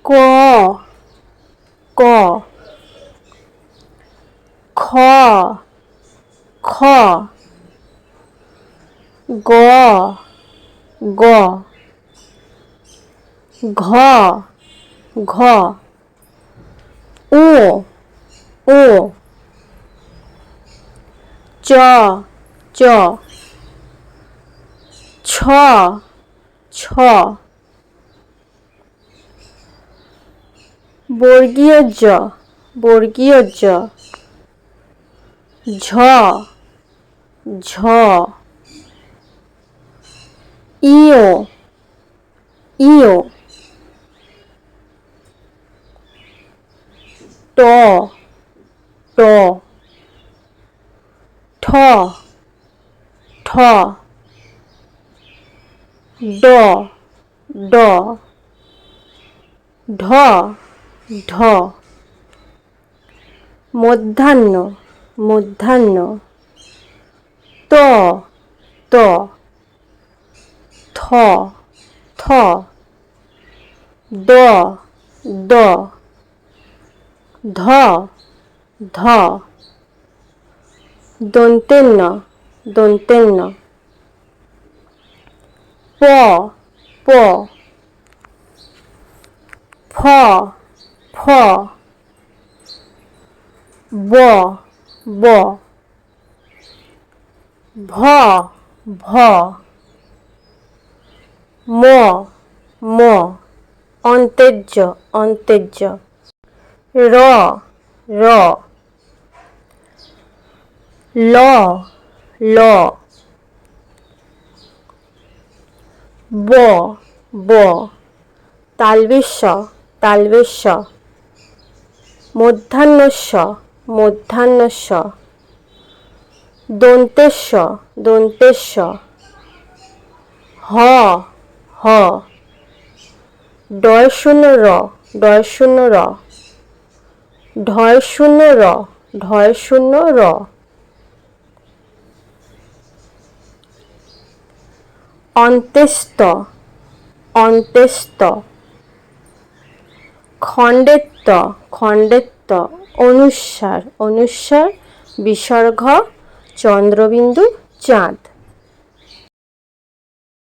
ক ক খ খ গ গ ঘ ঘ উ উ চ চ ছ ছ বর্গীয় জ বর্গীয় জ ঝ ঝ ইয় ইয় ট ট ঠ ঠ ড ড ঢ ঢ মধ্যাহ্ন মধ্যাহ্ন ত ত থ থ দ দ ধ ধ দন্তেন্ন দন্তেন্ন প প ফ ফ ব ব ভ ভ ম ম অন্তেজ্য অন্তেজ্য র র ল ল ব ব তালবেশ্য তালবেশ্য মধ্যাহ্নস্য মধ্যাহ্নস্য দন্তেশ্য দন্তেশ্য হ হ ডয় শূন্য র ডয় শূন্য র ঢয় শূন্য র ঢয় শূন্য র অন্ত্যেস্ত অন্ত্যেস্ত খণ্ডেত্ব খণ্ডেত্ব অনুস্বার অনুস্বার বিসর্গ চন্দ্রবিন্দু চাঁদ